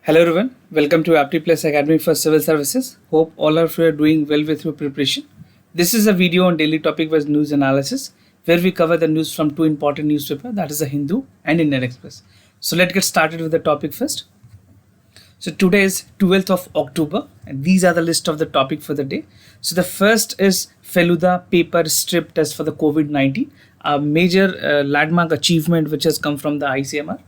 Hello everyone, welcome to Apti Plus Academy for Civil Services. Hope all of you are doing well with your preparation. This is a video on daily topic-wise news analysis where we cover the news from two important newspapers, that is the Hindu and Indian Express. So let's get started with the topic first. So today is 12th of October and these are the list of the topic for the day. So the first is Feluda paper strip test for the COVID-19, a major landmark achievement which has come from the ICMR.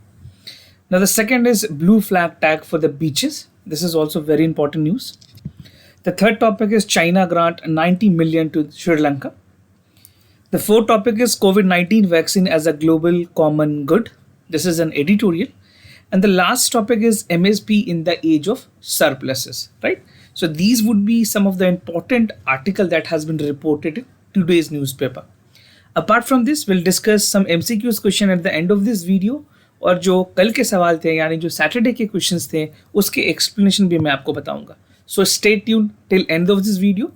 Now the second is blue flag tag for the beaches. This is also very important news. The third topic is China grant 90 million to Sri Lanka. The fourth topic is COVID-19 vaccine as a global common good. This is an editorial. And the last topic is MSP in the age of surpluses, right? So these would be some of the important article that has been reported in today's newspaper. Apart from this, we'll discuss some MCQs question at the end of this video. और जो कल के सवाल थे यानी जो Saturday के questions थे उसके एक्सप्लेनेशन भी मैं आपको बताऊंगा. So stay tune till end of this video.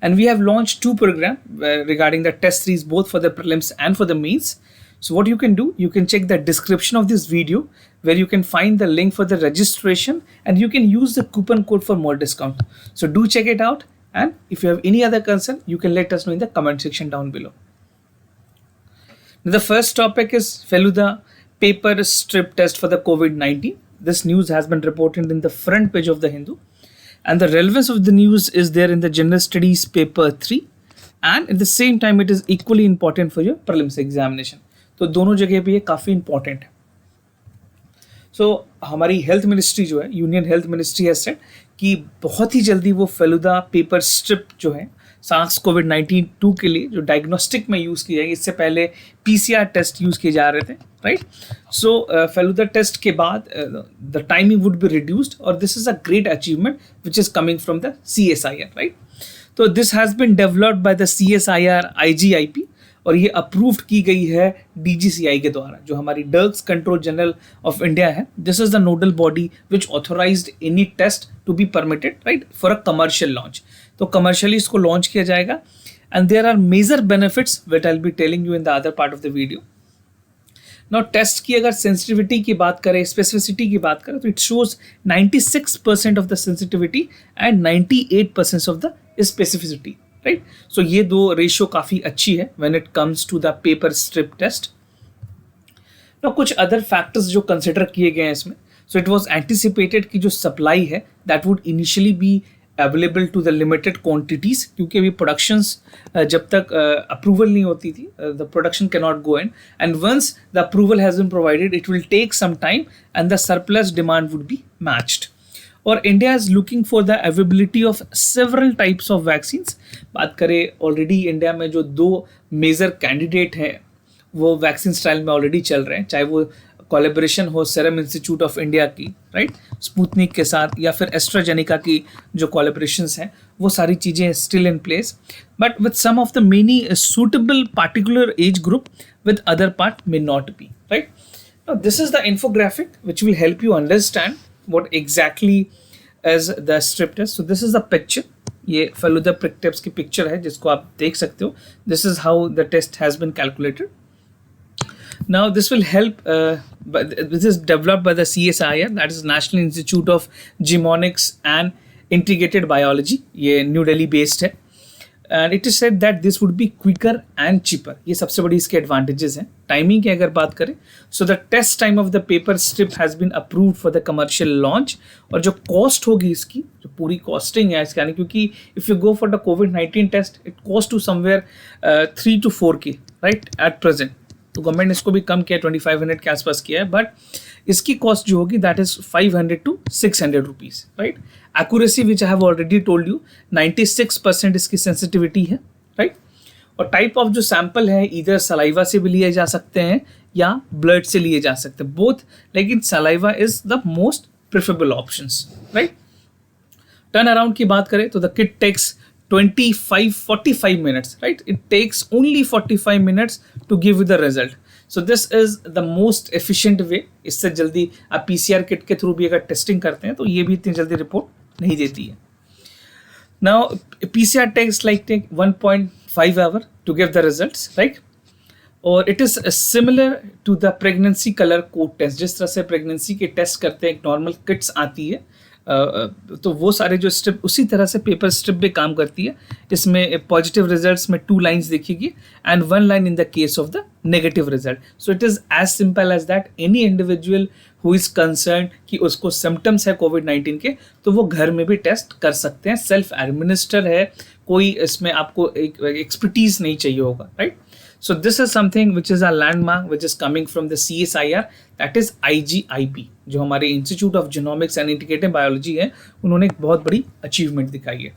And we have launched two programs regarding the test series both for the prelims and for the mains. So what you can do, you can check the description of this video where you can find the link for the registration and you can use the coupon code for more discount. So do check it out, and if you have any other concern, you can let us know in the comment section down below. Now, the first topic is Feluda paper strip test for the COVID-19. This news has been reported in the front page of the Hindu. And the relevance of the news is there in the General Studies paper 3. And at the same time, it is equally important for your prelims examination. तो दोनों जगह पे ये काफ़ी important है. सो हमारी health ministry जो है, union health ministry has said कि बहुत ही जल्दी वो फेलुदा पेपर स्ट्रिप जो है सार्स कोविड-19 2 के लिए जो डायग्नोस्टिक में यूज़ की जाएगी. इससे पहले PCR टेस्ट यूज़ किए जा रहे थे, राइट? सो फेलुदा टेस्ट के बाद the timing would be reduced और this is a great achievement which is coming from the CSIR, right? तो this has been developed by the CSIR IGIP और ये अप्रूव्ड की गई है DGCI के द्वारा, जो हमारी drugs control general of India है. This is the nodal body which authorized any test to be permitted, right, for a commercial launch. तो कमर्शियली इसको लॉन्च किया जाएगा and there are major benefits which I will be telling you in the other part of the video. Now test की अगर sensitivity की बात करें, specificity की बात करें, तो it shows 96% of the sensitivity and 98% of the specificity, right? So ये दो रेशियो काफ़ी अच्छी है when it comes to the paper strip test. तो कुछ अदर फैक्टर्स जो कंसिडर किए गए हैं इसमें. सो इट वाज एंटिसिपेटेड कि जो सप्लाई है that would initially be available to the limited quantities, क्योंकि अभी प्रोडक्शंस जब तक अप्रूवल नहीं होती थी the production can not go in, and once the approval has been provided it will take some time and the surplus demand would be matched. और India is looking for the availability of several types of vaccines. बात करें already India में जो दो major candidate हैं वो vaccine trial में already चल रहे हैं, चाहे वो कोलैबोरेशन हो सीरम इंस्टीट्यूट ऑफ इंडिया की, राइट, स्पुतनिक के साथ, या फिर एस्ट्राजेनिका की जो कोलैबोरेशंस हैं, वो सारी चीज़ें still in place, but with some of the many suitable particular age group with other part may not be, right. Now this is the infographic which will help you understand what exactly is the strip test. So this is the picture. ये Feluda prick test की picture है जिसको आप देख सकते हो. This is how the test has been calculated. Now this will help. This is developed by the CSIR, that is National Institute of Genomics and Integrated Biology. ये New Delhi based है. And it is said that this would be quicker and cheaper. ये सबसे बड़ी इसके advantages हैं. Timing की अगर बात करें, so the test time of the paper strip has been approved for the commercial launch. और जो कॉस्ट होगी इसकी, जो पूरी कॉस्टिंग है इसका, यानी क्योंकि if you go for the COVID-19 test it cost to somewhere 3 to 4K, right, at present. तो गवर्नमेंट ने इसको भी कम किया, 2500 के आसपास किया है, बट इसकी कॉस्ट जो होगी that is 500 to 600 rupees, right. Accuracy which I have already told you, 96% इसकी सेंसिटिविटी है, राइट. और टाइप ऑफ जो सैंपल है इधर सलाइवा से भी लिए जा सकते हैं या ब्लड से लिए जा सकते हैं, बोथ, लेकिन saliva is the most preferable options, right. Turn around की बात करें तो the kit takes 45 minutes, right? It takes only 45 minutes to give you the result. So this is the most efficient way. इससे जल्दी आप PCR kit के through भी अगर टेस्टिंग करते हैं तो ये भी इतनी जल्दी रिपोर्ट नहीं देती है. Now PCR takes like 1.5 hours to give the results, right? और it is similar to the pregnancy colour code test. जिस तरह से प्रेगनेंसी के टेस्ट करते हैं, एक नॉर्मल किट्स आती है, तो वो सारे जो स्ट्रिप उसी तरह से पेपर स्ट्रिप पे काम करती है. इसमें पॉजिटिव रिजल्ट्स में 2 लाइन्स दिखेगी and 1 line in the case of the negative result. So it is as simple as that. Any individual who is concern कि उसको सिम्टम्स है कोविड-19 के, तो वो घर में भी टेस्ट कर सकते हैं. सेल्फ एडमिनिस्टर है, कोई इसमें आपको एक एक्सपर्टीज नहीं चाहिए होगा, right. So this is something which is a landmark which is coming from the CSIR, that is IGIP, जो हमारे institute of genomics and integrative biology है, उन्होंने एक बहुत बड़ी अचीवमेंट दिखाई है.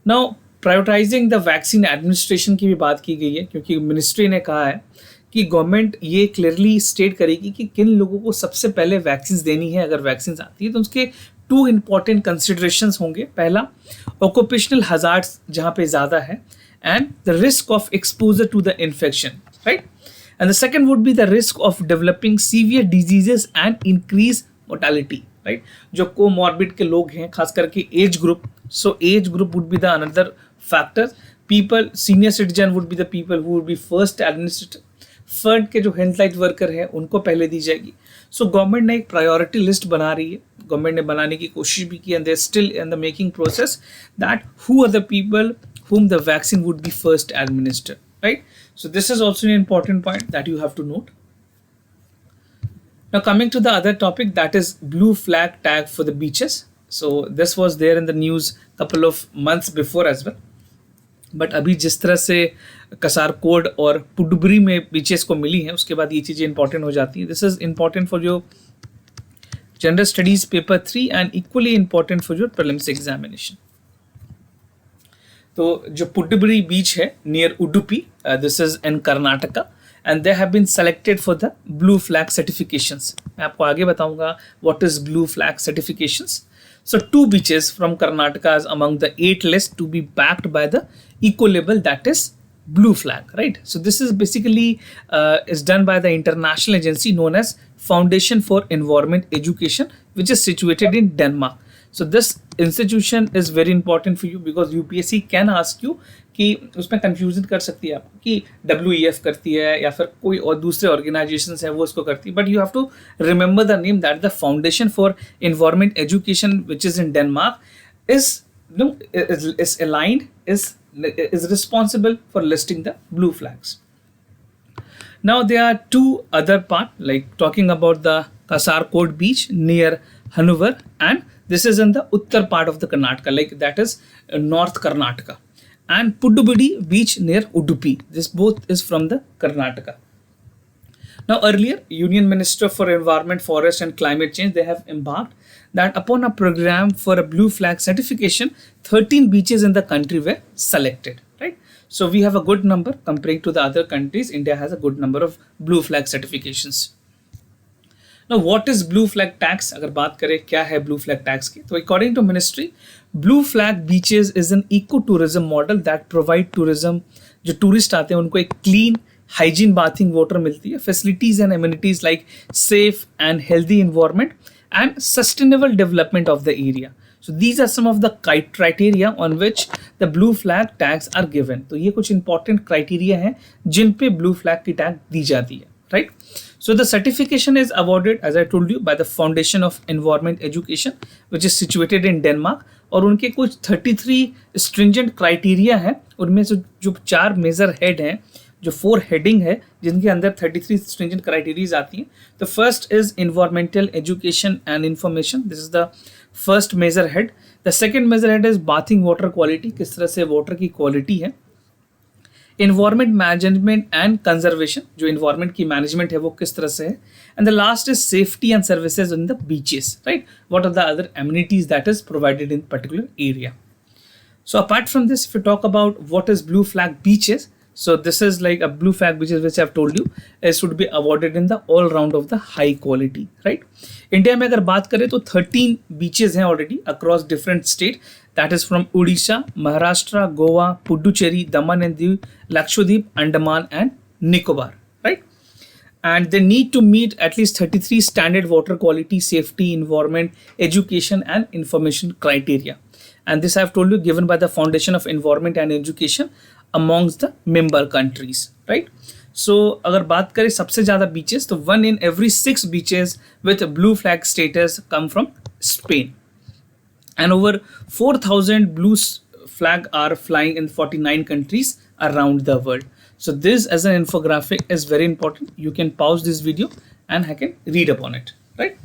Now prioritising the vaccine administration की भी बात की गई है, क्योंकि मिनिस्ट्री ने कहा है कि गवर्नमेंट ये क्लियरली स्टेट करेगी कि किन लोगों को सबसे पहले वैक्सीन देनी है. अगर वैक्सीन आती है तो उसके 2 इंपॉर्टेंट कंसिडरेशंस होंगे. पहला, ऑक्यूपेशनल हजार्ड्स जहाँ पे ज़्यादा है, and the risk of exposure to the infection, right? And the second would be the risk of developing severe diseases and increased mortality, right? जो comorbid के लोग हैं, खास करके age group, so age group would be the another factor. People, senior citizen would be the people who would be first administered. फर्ड के जो health light worker है उनको पहले दी जाएगी. सो गवर्नमेंट ने एक प्रायोरिटी लिस्ट बना रही है, गवर्नमेंट ने बनाने की कोशिश भी की, and they still in the making process that who are the people whom the vaccine would be first administered, right? So this is also an important point that you have to note. Now coming to the other topic, that is blue flag tag for the beaches. So this was there in the news couple of months before as well. But अभी जिस तरह से कसारकोड और पुडुबरी में beaches को मिली हैं, उसके बाद ये चीज़ें इंपॉर्टेंट हो जाती हैं. This is important for your general studies paper 3 and equally important for your prelims examination. तो जो पुडुबरी बीच है near Udupi, this is in Karnataka, and they have been selected for the blue flag certifications. मैं आपको आगे बताऊंगा what is blue flag certifications. So 2 beaches from Karnataka is among the 8 list to be backed by the eco label, that is blue flag, right? So this is basically is done by the international agency known as Foundation for Environment Education, which is situated in Denmark. So this institution is very important for you because UPSC can ask you कि उसमें confusion कर सकती है आपको कि WEF करती है या फिर कोई और दूसरे ऑर्गेनाइजेशन है वो उसको करती है. But you have to remember the name that the foundation for environment education which is in Denmark is aligned, is responsible for listing the blue flags. Now there are 2 other part, like talking about the Kasarkod beach near Hanover, and this is in the Uttar part of the Karnataka, like that is North Karnataka, and Puducherry beach near Udupi. This both is from the Karnataka. Now earlier, Union Minister for Environment, Forest and Climate Change, they have embarked that upon a program for a blue flag certification, 13 beaches in the country were selected, right? So we have a good number comparing to the other countries. India has a good number of blue flag certifications. Now what is blue flag tax? अगर बात करें क्या है blue flag tax की, तो according to ministry, blue flag beaches is an eco tourism model that provide tourism, जो tourist आते हैं उनको एक clean hygiene bathing water मिलती है, facilities and amenities like safe and healthy environment and sustainable development of the area. So these are some of the criteria on which the blue flag tags are given. तो ये कुछ important criteria हैं जिन पे blue flag की tag दी जाती है, right? So the certification is awarded, as I told you, by the Foundation of Environment Education, which is situated in Denmark. और उनके कुछ 33 stringent criteria हैं, उनमें से जो 4 मेजर हेड हैं, जो 4 हेडिंग है जिनके अंदर 33 stringent criteria आती हैं. The first is environmental education and information. This is the first major head. The second major head is bathing water quality, किस तरह से वाटर की क्वालिटी है. इन्वायरमेंट मैनेजमेंट एंड कंजर्वेशन, जो इन्वायरमेंट की मैनेजमेंट है वो किस तरह से है. And the last is safety and services in the beaches, right? What are the other amenities that is provided in particular area. So apart from this, if you talk about what is blue flag beaches, so this is like a blue flag beaches which I have told you is should be awarded in the all round of the high quality, right? India में अगर बात करें तो 13 beaches हैं already across different state, that is from Orissa, Maharashtra, Goa, Puducherry, Daman and Diu, Lakshadweep, Andaman and Nicobar, right? And they need to meet at least 33 standard water quality, safety, environment, education and information criteria. And this I have told you, given by the Foundation of Environment and Education amongst the member countries, right? So अगर बात करें सबसे ज़्यादा beaches, तो 1 in every 6 beaches with blue flag status come from Spain, and over 4,000 blue flag are flying in 49 countries around the world. So this as an infographic is very important. You can pause this video and I can read upon it, right?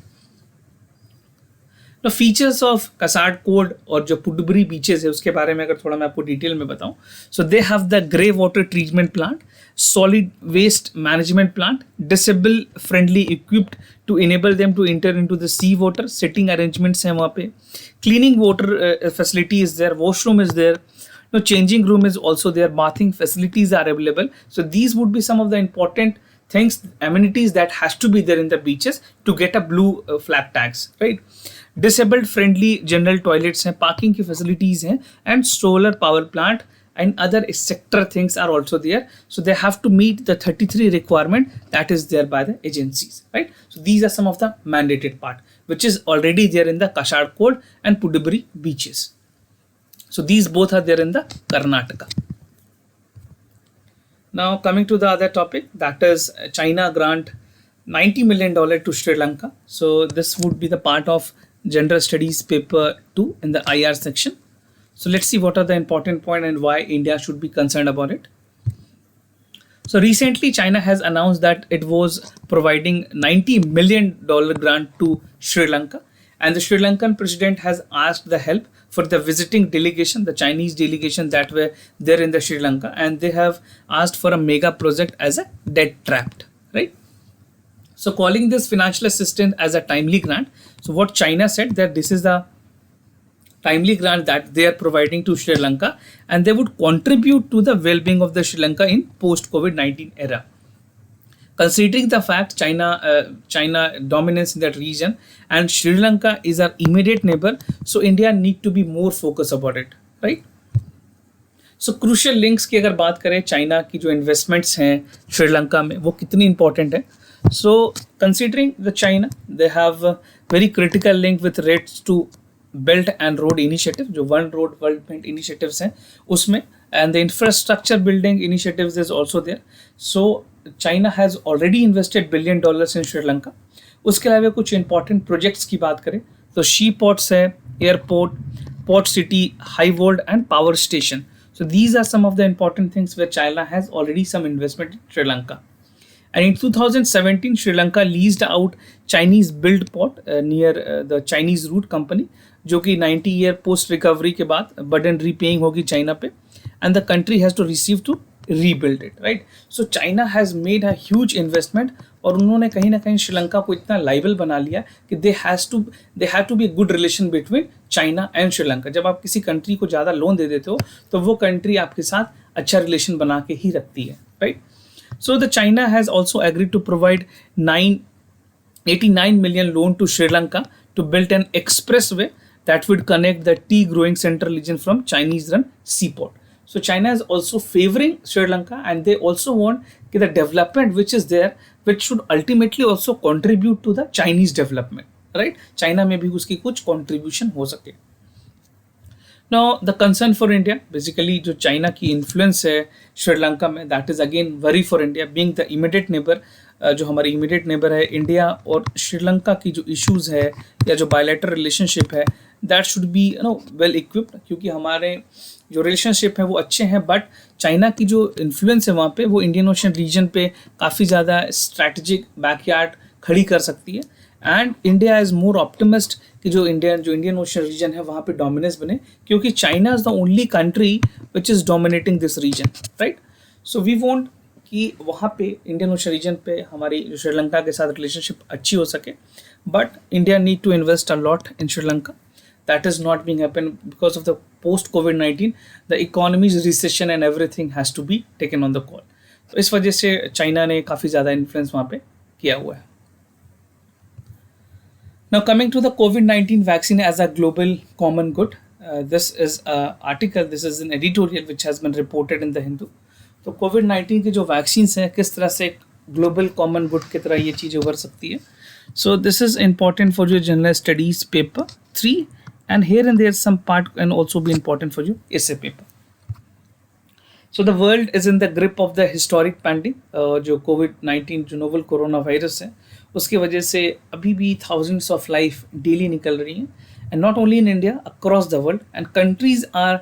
तो features of कसाड code और जो पुडुबरी beaches है उसके बारे में अगर थोड़ा मैं आपको डिटेल में बताऊं, so they have the grey water treatment plant, solid waste management plant, disable friendly equipped to enable them to enter into the sea water, sitting arrangements हैं वहाँ पे, cleaning water facility is there, washroom is there, no changing room is also there, bathing facilities are available. So these would be some of the important things, amenities that has to be there in the beaches to get a blue flag tags, right? Disabled friendly general toilets हैं, parking की facilities हैं, and solar power plant and other sector things are also there. So they have to meet the 33 requirement that is there by the agencies, right? So these are some of the mandated part which is already there in the Kashad Code and Puduburi beaches. So these both are there in the Karnataka. Now coming to the other topic, that is China grant $90 million to Sri Lanka. So this would be the part of General Studies paper 2 in the IR section. So let's see what are the important points and why India should be concerned about it. So recently China has announced that it was providing $90 million grant to Sri Lanka, and the Sri Lankan president has asked the help for the visiting delegation, the Chinese delegation that were there in the Sri Lanka, and they have asked for a mega project as a debt trapped, right? So calling this financial assistance as a timely grant. So what China said that this is the timely grant that they are providing to Sri Lanka, and they would contribute to the well-being of the Sri Lanka in post-COVID-19 era. Considering the fact China dominance in that region and Sri Lanka is our immediate neighbor, so India need to be more focused about it, right? So crucial links की अगर बात करें China की जो investments हैं श्रीलंका में वो कितनी इंपॉर्टेंट है. So considering the China, they have a very critical link with rates to Belt and Road Initiative, जो One Road Development Initiatives हैं उसमें, and the infrastructure building initiatives is also there. So China has already invested $1 billion in Sri Lanka. उसके अलावा कुछ important projects की बात करें तो शी पोर्ट्स है, airport, port city, high volt and power station. So these are some of the important things where China has already some investment in Sri Lanka. And in 2017, Sri Lanka leased out Chinese built port near the Chinese route company, जो कि 90 year post recovery के बाद burden repaying होगी China पे, and the country has to receive to rebuild it, right? So China has made a huge investment, और उन्होंने कहीं ना कहीं श्रीलंका को इतना लाइबल बना लिया कि they have to be a good relation between China and Sri Lanka. जब आप किसी कंट्री को ज़्यादा लोन दे देते हो तो वो कंट्री आपके साथ अच्छा रिलेशन बना के ही रखती है, right? So the China has also agreed to provide 89 million loan to Sri Lanka to build an expressway that would connect the tea growing central region from Chinese run seaport. So China is also favoring Sri Lanka, and they also want the development which is there, which should ultimately also contribute to the Chinese development, right? China में भी उसकी कुछ contribution हो सके. Now the concern for India, basically जो China की influence है श्रीलंका में, that is again worry for India being the immediate neighbor. जो हमारी इमीडिएट नेबर है इंडिया और श्रीलंका की जो इश्यूज़ है या जो बायलैटरल रिलेशनशिप है, that should be well equipped, क्योंकि हमारे जो रिलेशनशिप है वो अच्छे हैं, बट चाइना की जो इन्फ्लुएंस है वहाँ पे वो इंडियन ओशन रीजन पे काफ़ी ज़्यादा स्ट्रैटेजिक बैकयार्ड खड़ी कर सकती है. And India is more optimist कि जो इंडियन ओशन रीजन है वहाँ पे डोमिनेंस बने, क्योंकि China is the only country which is dominating this region, right? So we want कि वहाँ पे इंडियन ओशन रीजन पे हमारी जो श्रीलंका के साथ रिलेशनशिप अच्छी हो सके, but India need to invest a lot in Sri Lanka. That is not being happen because of the post COVID-19, the economy's recession and everything has to be taken on the call. तो इस वजह से China ने काफ़ी ज़्यादा influence वहाँ पे किया हुआ है. Now coming to the COVID-19 vaccine as a global common good, this is an article, this is an editorial which has been reported in the Hindu. तो COVID-19 की जो वैक्सीन हैं किस तरह से ग्लोबल कॉमन गुड की तरह ये चीज़ उभर सकती है. So this is important for your general studies paper 3, and here and there some part can also be important for you essay paper. So the world is in the grip of the historic pending, जो कोविड-19 जो novel corona virus है उसकी वजह से अभी भी thousands of life daily निकल रही हैं, and not only in India, across the world, and countries are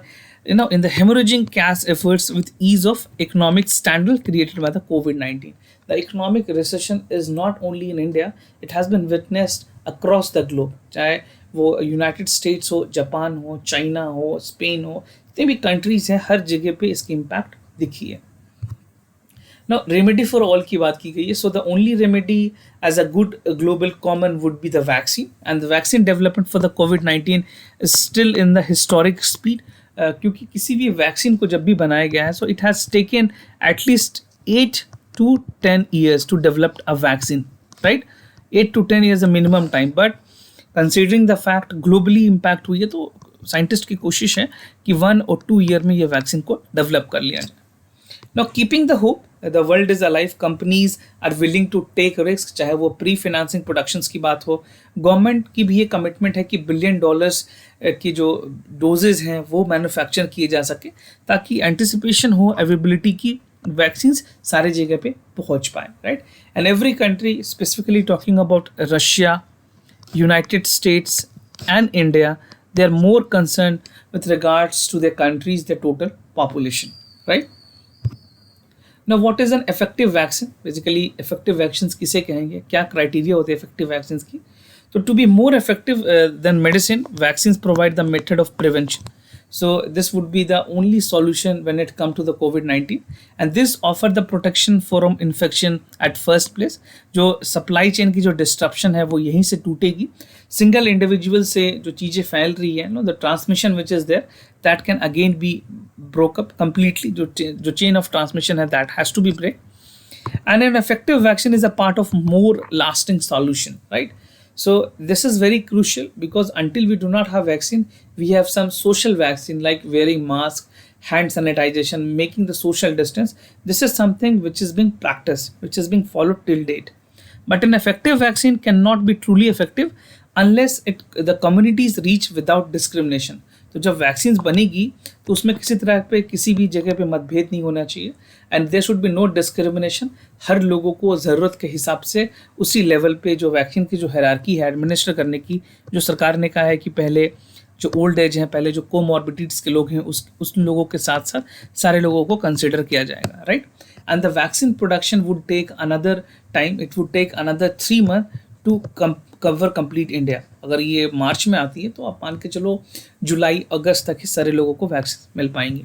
in the hemorrhaging cash efforts with ease of economic scandal created by the COVID-19. The economic recession is not only in India, it has been witnessed across the globe. चाहे वो United states हो, Japan हो, China हो, Spain हो, जितने भी countries हैं हर जगह पे इसकी इम्पैक्ट दिखी है. Now, remedy for all की बात की गई है. So the only remedy as a good global common would be the vaccine, and the vaccine development for the COVID-19 is still in the historic speed. क्योंकि किसी भी वैक्सीन को जब भी बनाया गया है, so it has taken at least 8 to 10 years to develop a vaccine, right? 8 to 10 years a minimum time, but considering the fact globally impact हुई है, तो साइंटिस्ट की कोशिश है कि 1 or 2 year में ये वैक्सीन को डेवलप कर लिया जाए. Now, keeping the hope, the world is alive. Companies are willing to take risks, चाहे वो प्री फाइनेंसिंग प्रोडक्शंस की बात हो. गवर्नमेंट की भी ये कमिटमेंट है कि $1 billion की जो डोजेज हैं वो मैन्युफैक्चर किए जा सके, ताकि एंटिसिपेशन हो अवेलेबिलिटी की, वैक्सीन्स सारे जगह पे पहुंच पाए, right? And every country, specifically talking about Russia, United states and India, they are more concerned with regards to their countries, their total population, right? Now, what is an effective vaccine? Basically, effective vaccines किसे कहेंगे, क्या criteria होते हैं effective vaccines की? So, to be more effective than medicine, vaccines provide the method of prevention. So, this would be the only solution when it comes to the COVID-19, and this offer the protection from infection at first place. जो supply chain की जो disruption है वो यहीं से टूटेगी. Single individual से जो चीज़ें फैल रही है, the transmission which is there, that can again be broke up completely. जो chain of transmission है, that has to be break. And an effective vaccine is a part of more lasting solution, right? So this is very crucial, because until we do not have vaccine, we have some social vaccine like wearing mask, hand sanitization, making the social distance. This is something which is being practiced, which is being followed till date. But an effective vaccine cannot be truly effective unless the communities reach without discrimination. तो जब vaccine बनेगी तो उसमें किसी तरह पे किसी भी जगह पे मतभेद नहीं होना चाहिए, and there should be no discrimination. हर लोगों को ज़रूरत के हिसाब से उसी लेवल पे जो वैक्सीन की जो हायरार्की है एडमिनिस्टर करने की, जो सरकार ने कहा है कि पहले जो ओल्ड एज हैं, पहले जो कोमॉर्बिडिटीज के लोग हैं, उस लोगों के साथ साथ सारे लोगों को कंसिडर किया जाएगा, right? And the vaccine production would take another time, it would take another 3 months to cover complete India. अगर ये मार्च में आती है तो आप मान के चलो जुलाई अगस्त तक ही सारे लोगों को वैक्सीन मिल पाएंगे.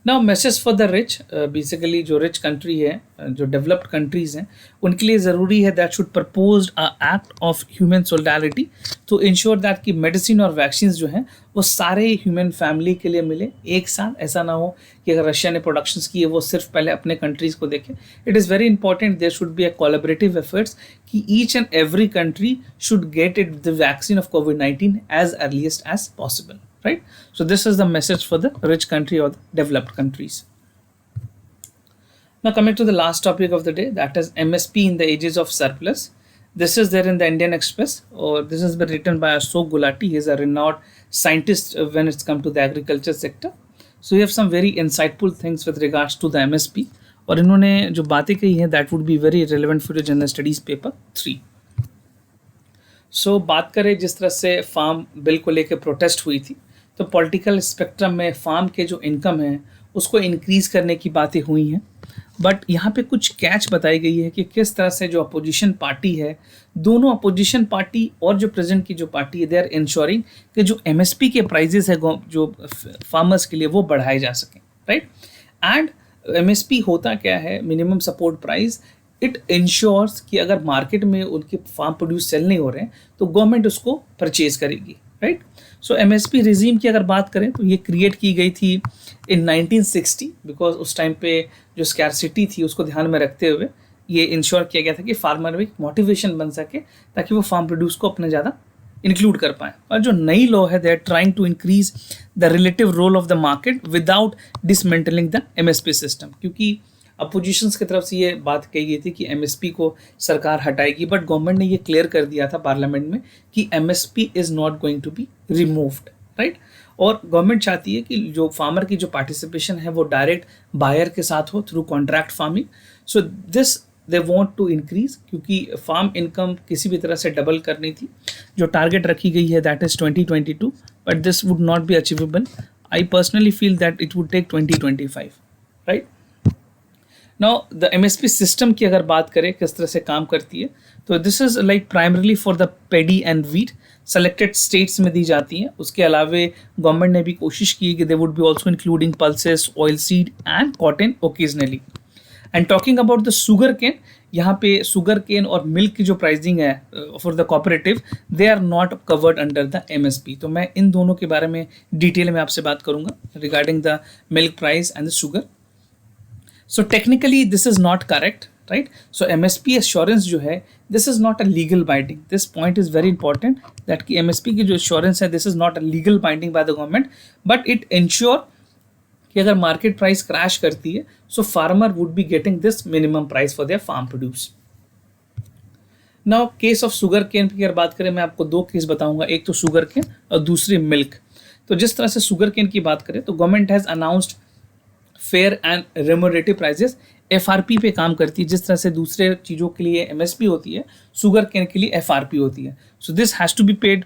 Now message for the rich, basically जो रिच कंट्री है, जो डेवलप्ड कंट्रीज हैं, उनके लिए ज़रूरी है that should propose a act of human solidarity to ensure that कि मेडिसिन और वैक्सीन जो हैं वो सारे ह्यूमन फैमिली के लिए मिले एक साथ. ऐसा ना हो कि अगर रशिया ने प्रोडक्शंस किए वो सिर्फ पहले अपने कंट्रीज़ को देखें. It is very important, there should be a collaborative efforts कि each and every country should get it the vaccine of कोविड-19 as earliest as possible. Right? So this is the message for the rich country or the developed countries. Now coming to the last topic of the day, that is MSP in the ages of surplus. This is there in the Indian Express, or this has been written by Ashok Gulati. He is a renowned scientist when it's come to the agriculture sector. So you have some very insightful things with regards to the MSP. और इन्होंने जो बातें कही हैं that would be very relevant for your general studies paper 3. So बात करें जिस तरह से फार्म बिल को लेकर प्रोटेस्ट हुई थी, तो पॉलिटिकल स्पेक्ट्रम में फार्म के जो इनकम है उसको इंक्रीज़ करने की बातें हुई हैं. बट यहाँ पे कुछ कैच बताई गई है कि किस तरह से जो अपोजिशन पार्टी है, दोनों अपोजिशन पार्टी और जो प्रेजेंट की जो पार्टी है, दे आर इंश्योरिंग कि जो MSP के प्राइजेस है जो फार्मर्स के लिए वो बढ़ाए जा सकें, राइट? एंड MSP होता क्या है, minimum support price. It ensures कि अगर मार्केट में उनके फार्म प्रोड्यूस सेल नहीं हो रहे हैं तो गवर्नमेंट उसको परचेज करेगी, राइट? सो MSP रिजीम की अगर बात करें तो ये क्रिएट की गई थी इन 1960, बिकॉज उस टाइम पे जो स्कैरसिटी थी उसको ध्यान में रखते हुए ये इंश्योर किया गया था कि फार्मर में मोटिवेशन बन सके ताकि वो फार्म प्रोड्यूस को अपने ज़्यादा इंक्लूड कर पाएँ. और जो नई लॉ है, they are trying to increase the relative role of the market without dismantling the MSP system. क्योंकि अपोजिशंस की तरफ से ये बात कही गई थी कि MSP को सरकार हटाएगी, बट गवर्नमेंट ने ये क्लियर कर दिया था पार्लियामेंट में कि MSP is not going to be removed, right? और गवर्नमेंट चाहती है कि जो फार्मर की जो पार्टिसिपेशन है वो डायरेक्ट बायर के साथ हो through contract farming. So this they want to increase, क्योंकि फार्म इनकम किसी भी तरह से डबल करनी थी. जो टारगेट रखी गई है that is 2022, but this would not be achievable. I personally feel that it would take 2025, right. Now the MSP system की अगर बात करें किस तरह से काम करती है, तो this is like primarily for the pedi and wheat, selected states में दी जाती हैं. उसके अलावे गवर्नमेंट ने भी कोशिश की है कि they would be also including pulses, oil seed and cotton occasionally. And talking about the sugar cane, यहाँ पे शुगर केन और मिल्क की जो प्राइसिंग है for the cooperative, they are not covered under the MSP. तो मैं इन दोनों के बारे में डिटेल में आपसे बात करूंगा regarding the milk price and the sugar. So technically this is not correct, right? So MSP assurance जो है, this is not a legal binding. This point is very important that कि MSP की जो assurance है, this is not a legal binding by the government, but it ensure कि अगर market price crash करती है, so farmer would be getting this minimum price for their farm produce. Now case of sugar cane की अगर बात करें, मैं आपको दो केस बताऊंगा, एक तो sugar cane और दूसरी milk. तो जिस तरह से sugar cane की बात करें तो government has announced fair and remunerative prices, FRP पे काम करती है. जिस तरह से दूसरे चीज़ों के लिए एमएसपी होती है, शुगर केन के लिए एफआरपी होती है. So this has to be paid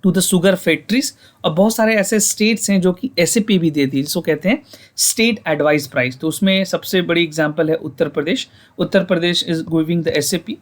to the sugar factories. और बहुत सारे ऐसे स्टेट्स हैं जो कि एसएपी भी देती है, जिसको कहते हैं स्टेट एडवाइस प्राइस. तो उसमें सबसे बड़ी एग्जांपल है Uttar Pradesh. Uttar Pradesh is giving the SAP.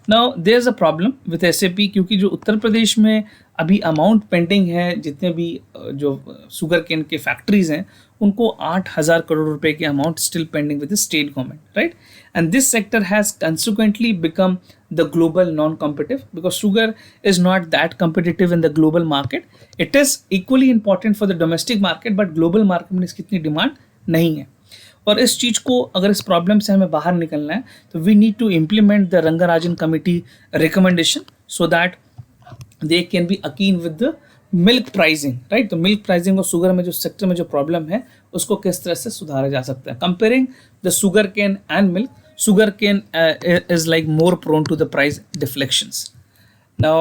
Now there is a problem with SAP, क्योंकि जो उत्तर प्रदेश में अभी अमाउंट पेंडिंग है, जितने भी जो शुगर केन के फैक्ट्रीज हैं उनको 8,000 करोड़ रुपए की amount still pending with the state government, right. And this sector has consequently become the global non-competitive, because sugar is not that competitive in the global market. It is equally important for the domestic market, but global market में इसकी इतनी demand नहीं है. और इस चीज़ को, अगर इस प्रॉब्लम से हमें बाहर निकलना है, तो we need to implement the Rangarajan committee recommendation so that they can be akin with the milk pricing, right. तो मिल्क प्राइसिंग और शुगर में जो सेक्टर में जो प्रॉब्लम है उसको किस तरह से सुधारा जा सकता है. Comparing the sugar cane and milk, sugar cane is like more prone to the price deflections. Now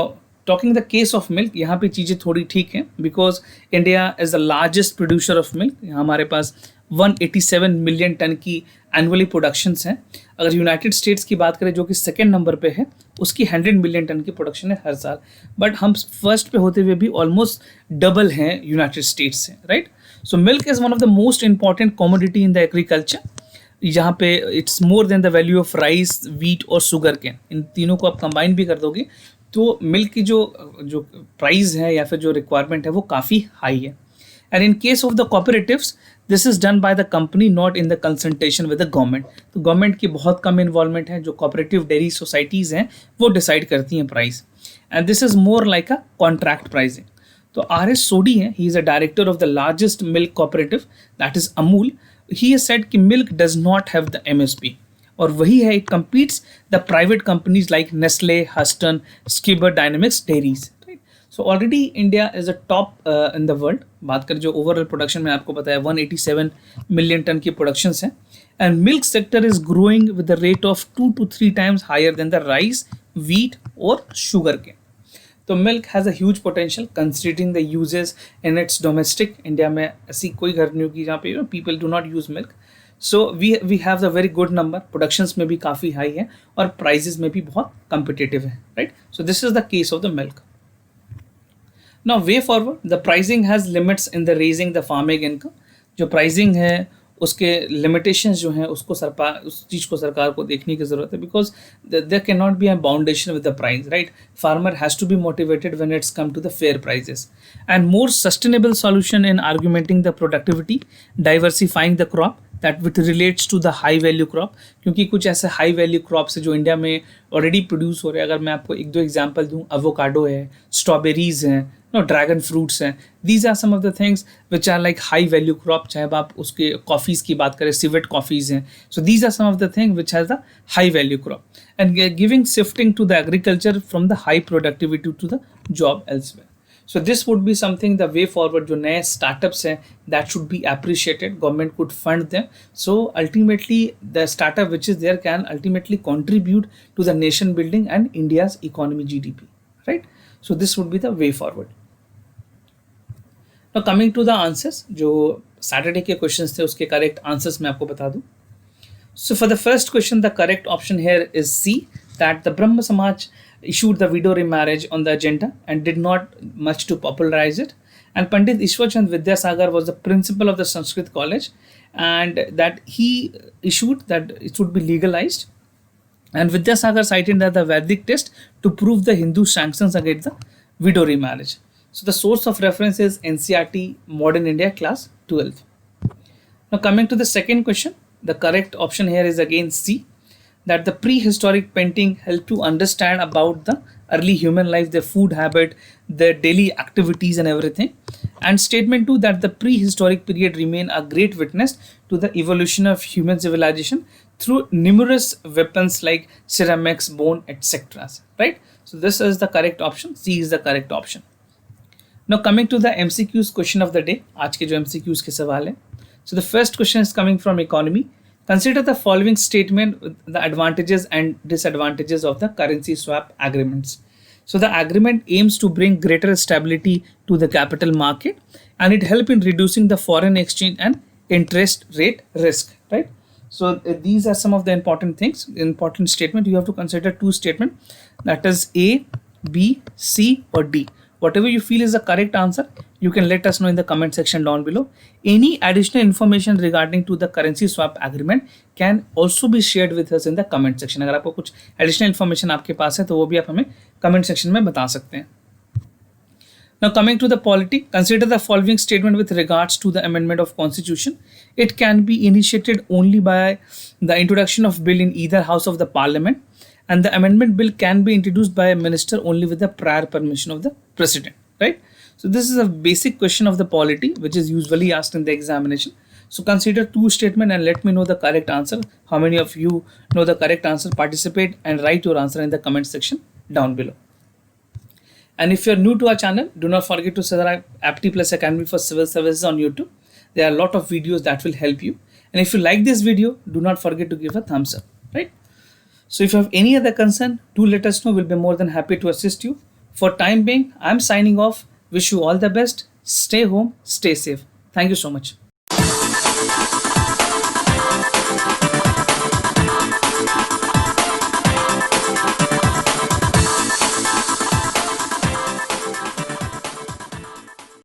talking the case of milk, यहाँ पे चीज़ें थोड़ी ठीक हैं, because India is the largest producer of milk. यहाँ हमारे पास 187 मिलियन टन की annually productions हैं. अगर यूनाइटेड स्टेट्स की बात करें जो कि सेकेंड नंबर पे है, उसकी 100 मिलियन टन की प्रोडक्शन है हर साल. बट हम फर्स्ट पे होते हुए भी ऑलमोस्ट डबल हैं यूनाइटेड स्टेट्स से, right. So milk is one of the most important commodity in the agriculture. यहाँ पे it's more than the value of rice, wheat और शुगर केन. इन तीनों को आप कंबाइन भी कर दोगे तो मिल्क की जो प्राइस है या फिर जो रिक्वायरमेंट है वो काफ़ी हाई है. And in case of the cooperatives, this is done by the company, not in the consultation with the government. तो गवर्नमेंट की बहुत कम इन्वॉल्वमेंट है. जो कोऑपरेटिव डेयरी सोसाइटीज़ हैं वो डिसाइड करती हैं price, and this is more like a contract pricing. तो आर एस सोडी है, he is a director of the largest milk cooperative that is Amul. He has said कि milk does not have the MSP, और वही है, it competes the private companies like Nestle, Huston, Skipper Dynamics Dairies, right? So already India is a top in the world. बात करें जो overall production में आपको बताया 187 मिलियन टन की productions हैं, and milk sector is growing with the rate of 2 to 3 times higher than the rice, wheat और sugar cane. तो milk has a huge potential considering the uses in its domestic. India में ऐसी कोई घर नहीं होगी जहाँ पे people do not use milk. So we have the very good number. Productions में भी काफ़ी हाई है और प्राइजेस में भी बहुत कम्पिटिटिव है, right. So this is the case of the milk. Now way forward, the pricing has limits in the raising the farming income. जो प्राइसिंग है उसके लिमिटेशंस जो हैं उसको उस चीज़ को सरकार को देखने की ज़रूरत है, because there can not be a boundation with the price, right. Farmer has to be motivated when it's come to the fair prices. And more sustainable solution in augmenting the productivity, diversifying the crop that with relates to the high value crop. क्योंकि कुछ ऐसे high value crops है जो India में already produce हो रहे हैं. अगर मैं आपको एक दो एग्जाम्पल दूँ, एवोकाडो है, स्ट्रॉबेरीज हैं, ड्रैगन फ्रूट्स हैं. These are some of the things which are like high value crop. चाहे आप उसके कॉफ़ीज़ की बात करें, सिवेट कॉफ़ीज़ हैं. So these are some of the thing which has the high value crop and giving shifting to the agriculture from the high productivity to the job elsewhere. So this would be something the way forward. जो नए startups हैं that should be appreciated. Government could fund them. So ultimately the startup which is there can ultimately contribute to the nation building and India's economy GDP, right. So this would be the way forward. Now coming to the answers, जो Saturday के questions थे उसके correct answers मैं आपको बता दूं. So for the first question, the correct option here is C, that the Brahma Samaj issued the widow remarriage on the agenda and did not much to popularize it. And Pandit Ishwarchand Vidyasagar was the principal of the Sanskrit College, and that he issued that it should be legalized. And Vidyasagar cited that the Vedic text to prove the Hindu sanctions against the widow remarriage. So the source of reference is NCERT Modern India class 12. Now coming to the second question, the correct option here is again C, that the prehistoric painting helped to understand about the early human life, their food habit, their daily activities and everything. And statement 2, that the prehistoric period remain a great witness to the evolution of human civilization through numerous weapons like ceramics, bone, etc. Right? So this is the correct option. C is the correct option. Now coming to the MCQs question of the day, आज के जो MCQs के सवाल हैं. So the first question is coming from economy. Consider the following statement with the advantages and disadvantages of the currency swap agreements. So the agreement aims to bring greater stability to the capital market, and it helps in reducing the foreign exchange and interest rate risk, right? So these are some of the important things, important statement. You have to consider two statements, that is A, B, C or D. Whatever you feel is the correct answer, you can let us know in the comment section down below. Any additional information regarding to the currency swap agreement can also be shared with us in the comment section. अगर आपको कुछ additional information आपके पास है तो वो भी आप हमें comment section में बता सकते हैं. Now coming to the polity, consider the following statement with regards to the amendment of constitution. It can be initiated only by the introduction of bill in either house of the parliament, and the amendment bill can be introduced by a minister only with the prior permission of the president, right? So this is a basic question of the polity which is usually asked in the examination. So consider two statements and let me know the correct answer. How many of you know the correct answer? Participate and write your answer in the comment section down below. And if you're new to our channel, do not forget to subscribe Apti Plus Academy for Civil Services on YouTube. There are a lot of videos that will help you. And if you like this video, do not forget to give a thumbs up, right? So if you have any other concern, do let us know. We'll be more than happy to assist you. For time being, I'm signing off. Wish you all the best. Stay home, stay safe. Thank you so much.